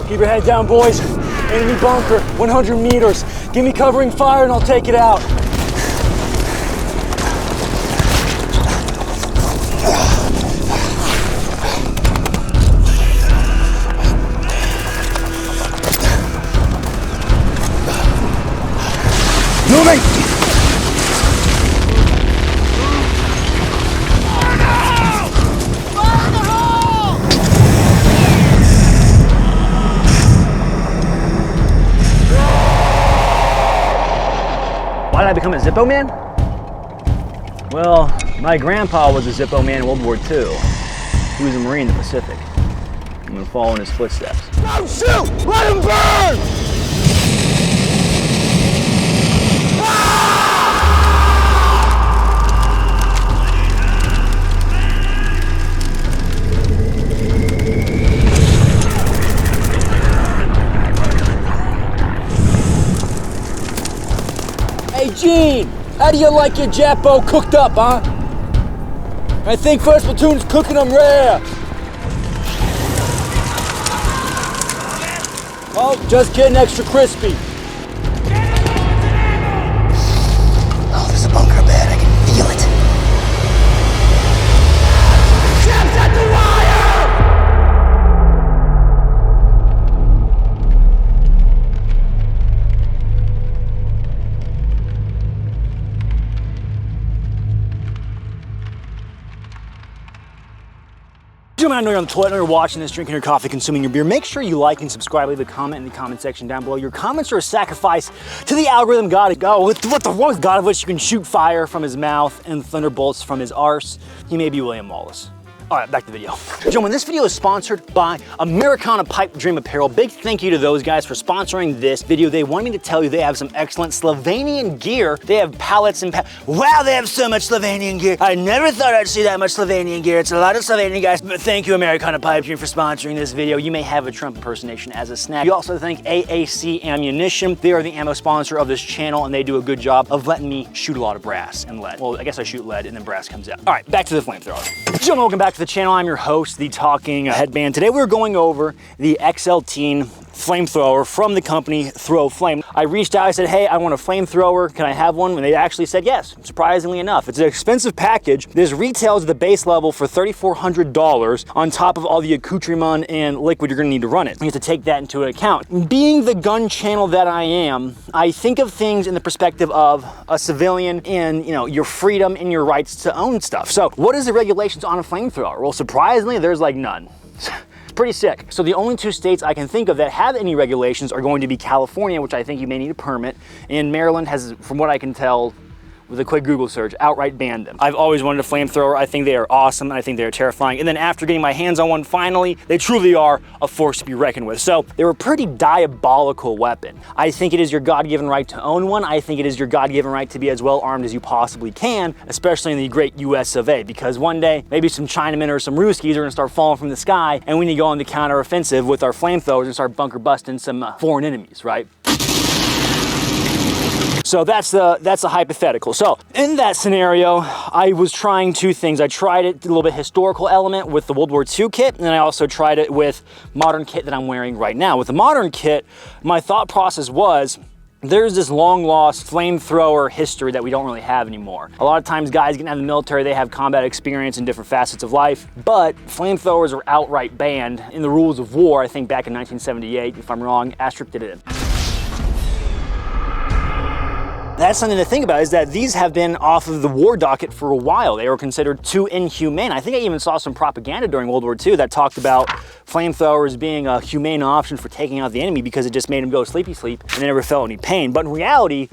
Keep your head down, boys. Enemy bunker, 100 meters. Give me covering fire and I'll take it out. Moving! Why did I become a Zippo man? Well, my grandpa was a Zippo man in World War II. He was a Marine in the Pacific. I'm gonna follow in his footsteps. Don't shoot! Let him burn! Hey Gene, how do you like your Jappo cooked up, huh? I think first platoon's cooking them rare. Oh, just getting extra crispy. Oh, there's a bunker bed, I can feel it. Jabs at the wire! Gentlemen, I know you're on the toilet, I know you're watching this, drinking your coffee, consuming your beer. Make sure you like and subscribe, leave a comment in the comment section down below. Your comments are a sacrifice to the algorithm god. Oh, what with God of which you can shoot fire from his mouth and thunderbolts from his arse. He may be William Wallace. All right, back to the video. Gentlemen, this video is sponsored by Americana Pipe Dream Apparel. Big thank you to those guys for sponsoring this video. They want me to tell you they have some excellent Slovenian gear. They have pallets and wow, they have so much Slovenian gear. I never thought I'd see that much Slovenian gear. It's a lot of Slovenian guys, but thank you Americana Pipe Dream for sponsoring this video. You may have a Trump impersonation as a snack. You also thank AAC Ammunition. They are the ammo sponsor of this channel and they do a good job of letting me shoot a lot of brass and lead. Well, I guess I shoot lead and then brass comes out. All right, back to the flamethrower. Gentlemen, welcome back to the channel. I'm your host, the talking headband. Today we're going over the XL18 Flamethrower from the company Throw Flame. I reached out, I said, hey, I want a flamethrower. Can I have one? And they actually said yes, surprisingly enough. It's an expensive package. This retails at the base level for $3,400 on top of all the accoutrement and liquid you're gonna need to run it. You have to take that into account. Being the gun channel that I am, I think of things in the perspective of a civilian and your freedom and your rights to own stuff. So what is the regulations on a flamethrower? Well, surprisingly, there's like none. Pretty sick. So the only two states I can think of that have any regulations are going to be California, which I think you may need a permit, and Maryland has, from what I can tell, with a quick Google search, outright banned them. I've always wanted a flamethrower. I think they are awesome, and I think they are terrifying. And then after getting my hands on one, finally, they truly are a force to be reckoned with. So they're a pretty diabolical weapon. I think it is your God-given right to own one. I think it is your God-given right to be as well armed as you possibly can, especially in the great US of A, because one day, maybe some Chinamen or some Ruskies are gonna start falling from the sky, and we need to go on the counteroffensive with our flamethrowers and start bunker busting some foreign enemies, right? So that's a hypothetical. So in that scenario, I was trying two things. I tried it, a little bit historical element with the World War II kit, and I also tried it with modern kit that I'm wearing right now. With the modern kit, my thought process was, there's this long lost flamethrower history that we don't really have anymore. A lot of times guys getting out of the military, they have combat experience in different facets of life, but flamethrowers are outright banned in the rules of war. I think back in 1978, if I'm wrong, Astrup did it. That's something to think about, is that these have been off of the war docket for a while. They were considered too inhumane. I think I even saw some propaganda during World War II that talked about flamethrowers being a humane option for taking out the enemy because it just made them go sleepy sleep and they never felt any pain. But in reality,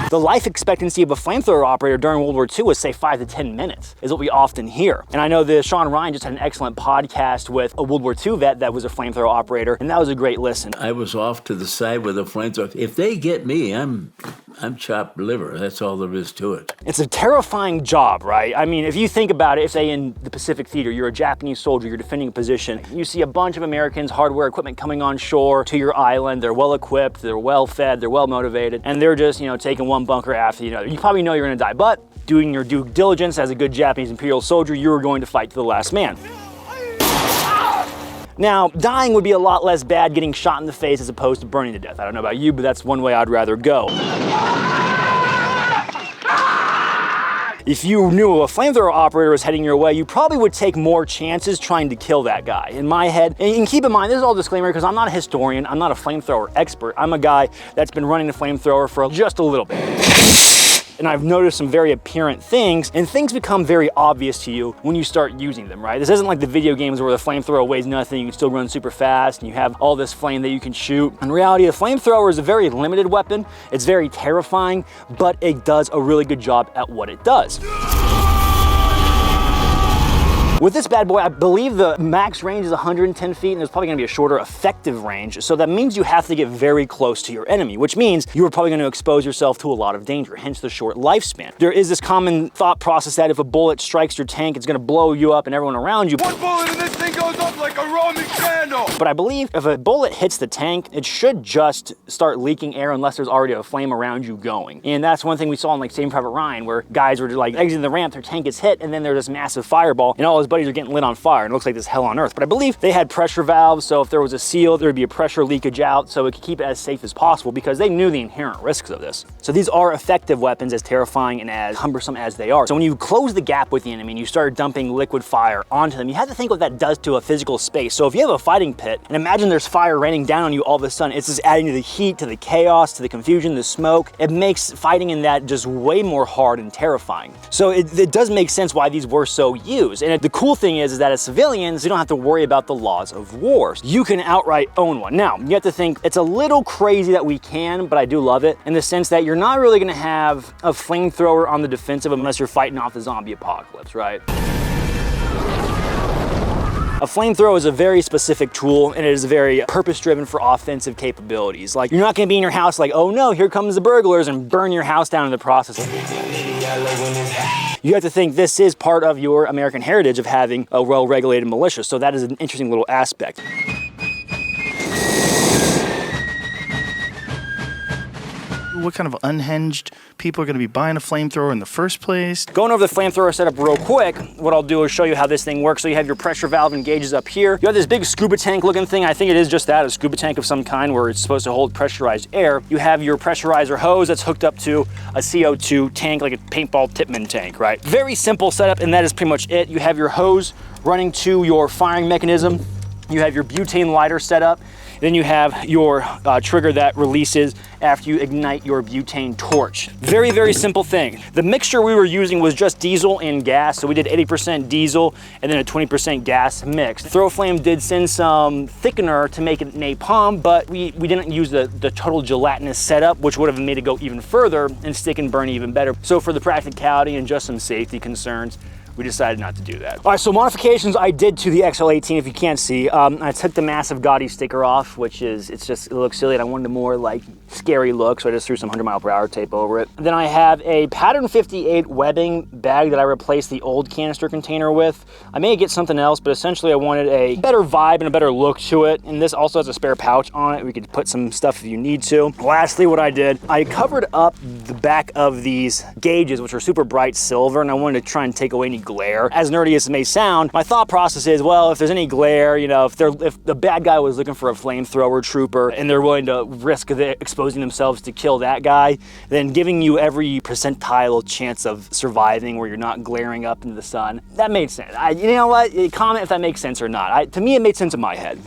the life expectancy of a flamethrower operator during World War II was, say, 5 to 10 minutes, is what we often hear. And I know that Sean Ryan just had an excellent podcast with a World War II vet that was a flamethrower operator, and that was a great listen. I was off to the side with a flamethrower. If they get me, I'm chopped liver. That's all there is to it. It's a terrifying job, right? I mean, if you think about it, if say in the Pacific Theater, you're a Japanese soldier, you're defending a position, you see a bunch of Americans, hardware equipment coming on shore to your island, they're well equipped, they're well fed, they're well motivated, and they're just, taking one bunker after the other. You probably know you're gonna die, but doing your due diligence as a good Japanese Imperial soldier, you were going to fight to the last man. Now, dying would be a lot less bad getting shot in the face as opposed to burning to death. I don't know about you, but that's one way I'd rather go. If you knew a flamethrower operator was heading your way, you probably would take more chances trying to kill that guy. In my head, and keep in mind, this is all disclaimer because I'm not a historian, I'm not a flamethrower expert. I'm a guy that's been running the flamethrower for just a little bit. And I've noticed some very apparent things, and things become very obvious to you when you start using them, right? This isn't like the video games where the flamethrower weighs nothing, you can still run super fast, and you have all this flame that you can shoot. In reality, the flamethrower is a very limited weapon. It's very terrifying, but it does a really good job at what it does. With this bad boy, I believe the max range is 110 feet, and there's probably gonna be a shorter effective range. So that means you have to get very close to your enemy, which means you are probably gonna expose yourself to a lot of danger, hence the short lifespan. There is this common thought process that if a bullet strikes your tank, it's gonna blow you up and everyone around you. One bullet and this thing goes up like a Roman candle! But I believe if a bullet hits the tank, it should just start leaking air unless there's already a flame around you going. And that's one thing we saw in like Saving Private Ryan, where guys were like exiting the ramp, their tank gets hit, and then there's this massive fireball, and all his buddies are getting lit on fire, and it looks like this hell on earth. But I believe they had pressure valves, so if there was a seal, there would be a pressure leakage out, so it could keep it as safe as possible because they knew the inherent risks of this. So these are effective weapons, as terrifying and as cumbersome as they are. So when you close the gap with the enemy and you start dumping liquid fire onto them, you have to think what that does to a physical space. So if you have a fighting pit, and imagine there's fire raining down on you all of a sudden, it's just adding to the heat, to the chaos, to the confusion, the smoke. It makes fighting in that just way more hard and terrifying. So it does make sense why these were so used. And the cool thing is that as civilians, you don't have to worry about the laws of war. You can outright own one. Now, you have to think it's a little crazy that we can, but I do love it in the sense that you're not really gonna have a flamethrower on the defensive unless you're fighting off the zombie apocalypse, right? A flamethrower is a very specific tool, and it is very purpose-driven for offensive capabilities. Like, you're not gonna be in your house like, oh no, here comes the burglars, and burn your house down in the process. You have to think this is part of your American heritage of having a well-regulated militia, so that is an interesting little aspect. What kind of unhinged people are going to be buying a flamethrower in the first place? Going over the flamethrower setup real quick, what I'll do is show you how this thing works. So you have your pressure valve and gauges up here. You have this big scuba tank looking thing. I think it is just that, a scuba tank of some kind where it's supposed to hold pressurized air. You have your pressurizer hose that's hooked up to a CO2 tank, like a paintball Tipman tank, right? Very simple setup, and that is pretty much it. You have your hose running to your firing mechanism. You have your butane lighter set up. Then you have your trigger that releases after you ignite your butane torch. Very, very simple thing. The mixture we were using was just diesel and gas, so we did 80% diesel and then a 20% gas mix. ThrowFlame did send some thickener to make it napalm, but we didn't use the total gelatinous setup, which would have made it go even further and stick and burn even better. So for the practicality and just some safety concerns, we decided not to do that. All right, so modifications I did to the XL18, if you can't see. I took the massive gaudy sticker off, which is, it looks silly, and I wanted a more like scary look, so I just threw some 100-mile-per-hour tape over it. Then I have a pattern 58 webbing bag that I replaced the old canister container with. I may get something else, but essentially I wanted a better vibe and a better look to it, and this also has a spare pouch on it. We could put some stuff if you need to. Lastly, what I did, I covered up the back of these gauges, which are super bright silver, and I wanted to try and take away any glare. As nerdy as it may sound, my thought process is, well, if there's any glare, you know, if the bad guy was looking for a flamethrower trooper and they're willing to risk exposing themselves to kill that guy, then giving you every percentile chance of surviving where you're not glaring up into the sun, that made sense. You know what? Comment if that makes sense or not. To me, it made sense in my head.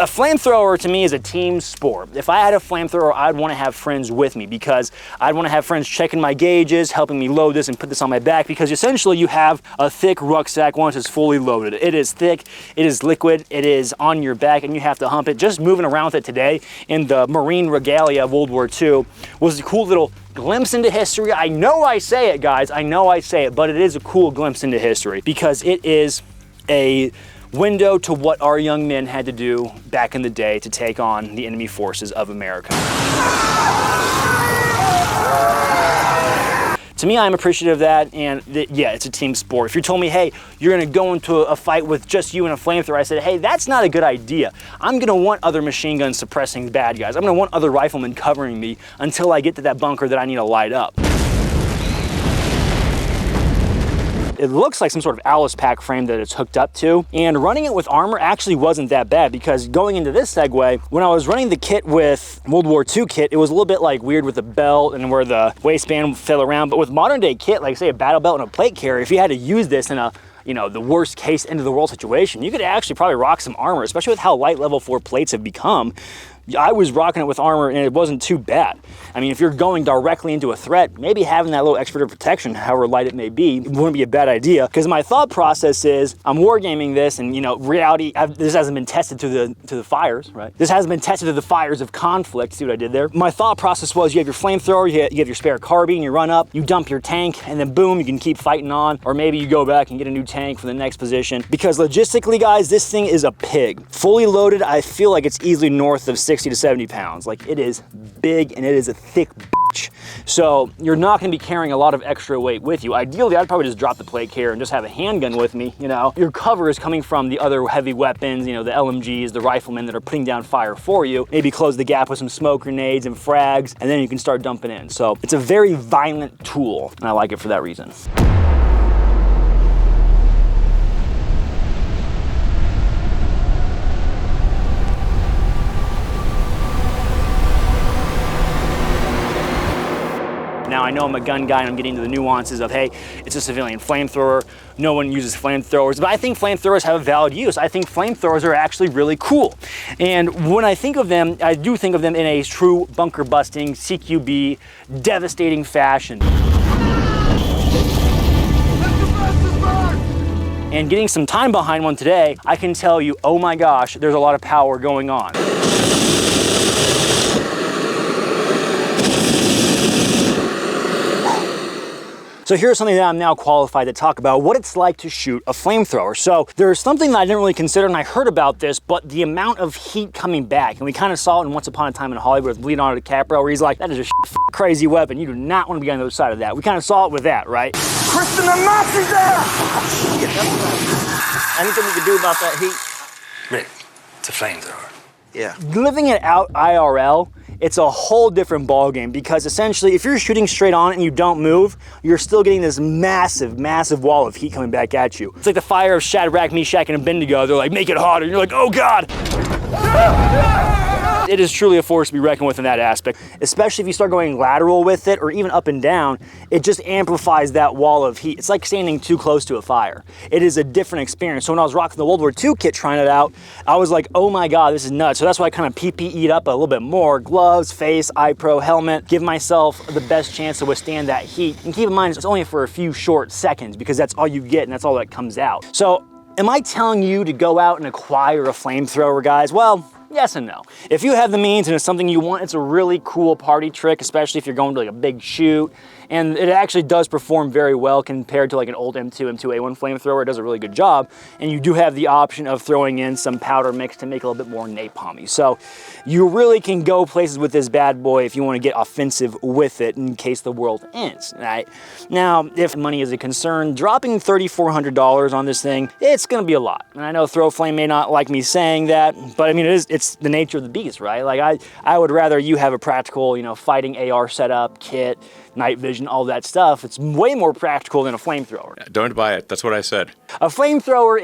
A flamethrower to me is a team sport. If I had a flamethrower, I'd want to have friends with me because I'd want to have friends checking my gauges, helping me load this and put this on my back, because essentially you have a thick rucksack once it's fully loaded. It is thick, it is liquid, it is on your back, and you have to hump it. Just moving around with it today in the Marine regalia of World War II was a cool little glimpse into history. I know I say it, guys, I know I say it, but it is a cool glimpse into history because it is a window to what our young men had to do back in the day to take on the enemy forces of America. To me, I'm appreciative of that, and yeah, it's a team sport. If you told me, hey, you're gonna go into a fight with just you and a flamethrower, I said, hey, that's not a good idea. I'm gonna want other machine guns suppressing the bad guys. I'm gonna want other riflemen covering me until I get to that bunker that I need to light up. It looks like some sort of Alice pack frame that it's hooked up to. And running it with armor actually wasn't that bad, because going into this segue, when I was running the kit with World War II kit, it was a little bit like weird with the belt and where the waistband fell around. But with modern day kit, like say a battle belt and a plate carrier, if you had to use this in a, you know, the worst case end of the world situation, you could actually probably rock some armor, especially with how light level 4 plates have become. I was rocking it with armor and it wasn't too bad. I mean, if you're going directly into a threat, maybe having that little extra bit of protection, however light it may be, wouldn't be a bad idea. Because my thought process is, I'm wargaming this, and you know, reality, this hasn't been tested to the fires, right? This hasn't been tested to the fires of conflict. See what I did there? My thought process was, you have your flamethrower, you have your spare carbine, you run up, you dump your tank, and then boom, you can keep fighting on. Or maybe you go back and get a new tank for the next position. Because logistically, guys, this thing is a pig. Fully loaded, I feel like it's easily north of 60 to 70 pounds. Like, it is big and it is a thick bitch. So you're not going to be carrying a lot of extra weight with you. Ideally, I'd probably just drop the plate carrier and just have a handgun with me. You know, your cover is coming from the other heavy weapons, you know, the LMGs, the riflemen that are putting down fire for you. Maybe close the gap with some smoke grenades and frags, and then you can start dumping in. So it's a very violent tool, and I like it for that reason. Now, I know I'm a gun guy and I'm getting into the nuances of, hey, it's a civilian flamethrower. No one uses flamethrowers, but I think flamethrowers have a valid use. I think flamethrowers are actually really cool. And when I think of them, I do think of them in a true bunker busting, CQB, devastating fashion. And getting some time behind one today, I can tell you, oh my gosh, there's a lot of power going on. So here's something that I'm now qualified to talk about, what it's like to shoot a flamethrower. So there's something that I didn't really consider, and I heard about this, but the amount of heat coming back, and we kind of saw it in Once Upon a Time in Hollywood with Leonardo DiCaprio, where he's like, that is a crazy weapon. You do not want to be on the other side of that. We kind of saw it with that, right? Kristen, the Nazi's there! Anything we can do about that heat? Rick, it's a flamethrower. Yeah. Living it out IRL, it's a whole different ballgame, because essentially if you're shooting straight on and you don't move, you're still getting this massive, massive wall of heat coming back at you. It's like the fire of Shadrach, Meshach, and Abednego. They're like, make it hotter. And you're like, oh God. It is truly a force to be reckoned with in that aspect, especially if you start going lateral with it or even up and down. It just amplifies that wall of heat. It's like standing too close to a fire. It is a different experience. So when I was rocking the World War II kit trying it out, I was like, oh my God, this is nuts. So that's why I kind of PPE'd up a little bit more. Gloves, face, eye pro, helmet, give myself the best chance to withstand that heat. And keep in mind, it's only for a few short seconds, because that's all you get and that's all that comes out. So am I telling you to go out and acquire a flamethrower, guys? Well, yes and no. If you have the means and it's something you want, it's a really cool party trick, especially if you're going to like a big shoot. And it actually does perform very well compared to like an old M2, M2A1 flamethrower. It does a really good job. And you do have the option of throwing in some powder mix to make it a little bit more napalmy. So you really can go places with this bad boy if you want to get offensive with it in case the world ends, right? Now, if money is a concern, dropping $3,400 on this thing, it's gonna be a lot. And I know Throwflame may not like me saying that, but I mean, it's the nature of the beast, right? Like I would rather you have a practical, you know, fighting AR setup, kit, night vision, all that stuff. It's way more practical than a flamethrower. Don't buy it. That's what I said. A flamethrower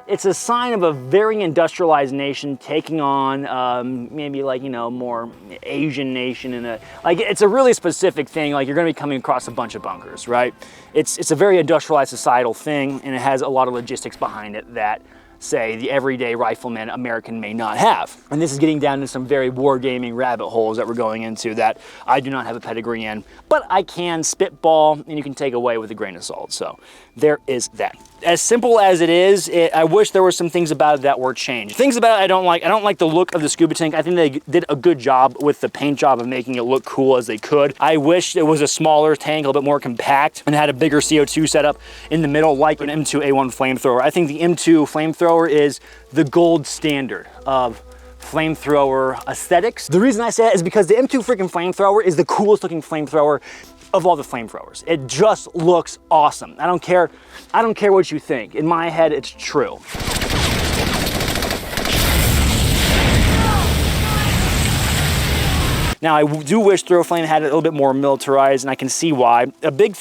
it's a sign of a very industrialized nation taking on maybe like, you know, more Asian nation, and it's a really specific thing. Like, you're going to be coming across a bunch of bunkers, right? It's a very industrialized societal thing, and it has a lot of logistics behind it that, say, the everyday rifleman American may not have. And this is getting down to some very wargaming rabbit holes that we're going into that I do not have a pedigree in, but I can spitball and you can take away with a grain of salt. So there is that. As simple as it is, I wish there were some things about it that were changed. Things about it I don't like. I don't like the look of the scuba tank. I think they did a good job with the paint job of making it look cool as they could. I wish it was a smaller tank, a little bit more compact, and had a bigger CO2 setup in the middle like an M2A1 flamethrower. I think the M2 flamethrower is the gold standard of flamethrower aesthetics. The reason I say that is because the M2 freaking flamethrower is the coolest looking flamethrower of all the flamethrowers. It just looks awesome. I don't care what you think. In my head, it's true. Now, I do wish Throw Flame had it a little bit more militarized, and I can see why. A big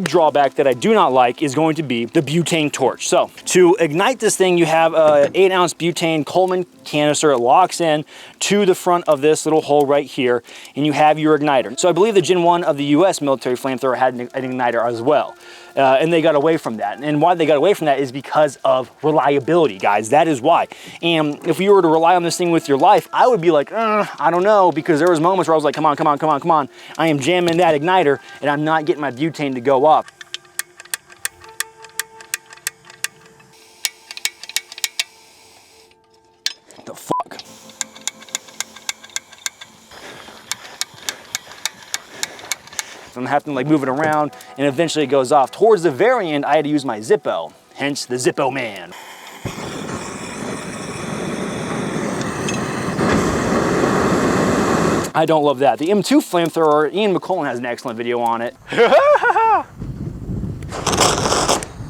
drawback that I do not like is going to be the butane torch. So, to ignite this thing, you have a 8-ounce butane Coleman canister. It locks in to the front of this little hole right here, and you have your igniter. So I believe the Gen 1 of the US military flamethrower had an igniter as well. And they got away from that. And why they got away from that is because of reliability, guys. That is why. And if you were to rely on this thing with your life, I would be like, I don't know, because there was moments where I was like, come on, come on, come on, come on. I am jamming that igniter, and I'm not getting my butane to go up. What the fuck? I'm gonna have to like move it around, and eventually it goes off. Towards the very end, I had to use my Zippo, hence the Zippo man. I don't love that. The M2 flamethrower, Ian McCullen has an excellent video on it.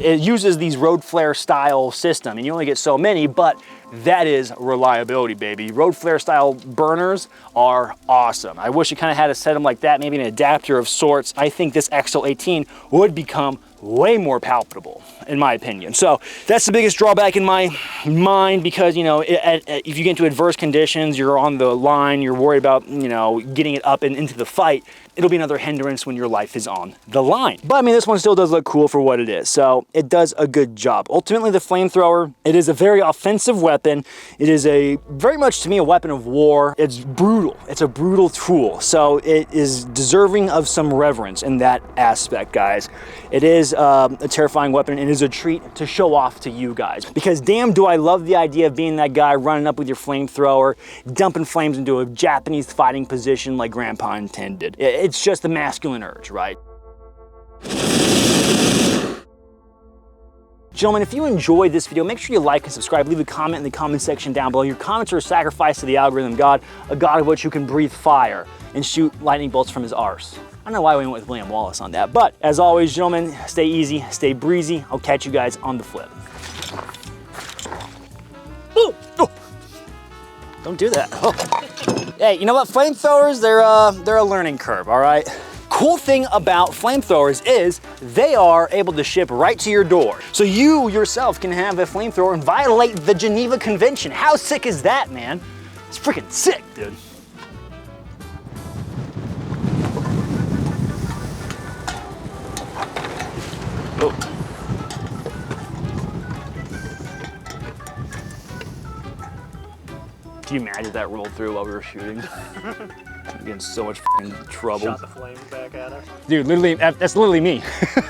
It uses these road flare style system, and you only get so many, but that is reliability, baby. Road flare style burners are awesome. I wish it kind of had a setup like that, maybe an adapter of sorts. I think this XL18 would become way more palpable, in my opinion. So that's the biggest drawback in my mind, because, you know, if you get into adverse conditions, you're on the line, you're worried about, you know, getting it up and into the fight, it'll be another hindrance when your life is on the line. But I mean, this one still does look cool for what it is. So it does a good job. Ultimately, the flamethrower, it is a very offensive weapon. It is very much to me, a weapon of war. It's brutal. It's a brutal tool. So it is deserving of some reverence in that aspect, guys. It is a terrifying weapon, and it is a treat to show off to you guys. Because damn, do I love the idea of being that guy running up with your flamethrower, dumping flames into a Japanese fighting position like Grandpa intended. It's just the masculine urge, right? Gentlemen, if you enjoyed this video, make sure you like and subscribe. Leave a comment in the comment section down below. Your comments are a sacrifice to the algorithm god, a god of which who can breathe fire and shoot lightning bolts from his arse. I don't know why we went with William Wallace on that, but as always, gentlemen, stay easy, stay breezy. I'll catch you guys on the flip. Ooh, oh. Don't do that. Oh. Hey, you know what? Flamethrowers, they're a learning curve, all right? Cool thing about flamethrowers is they are able to ship right to your door. So you yourself can have a flamethrower and violate the Geneva Convention. How sick is that, man? It's freaking sick, dude. Oh. Can you imagine if that rolled through while we were shooting? I'm getting so much trouble. Shot the flames back at us. Dude, literally, that's literally me.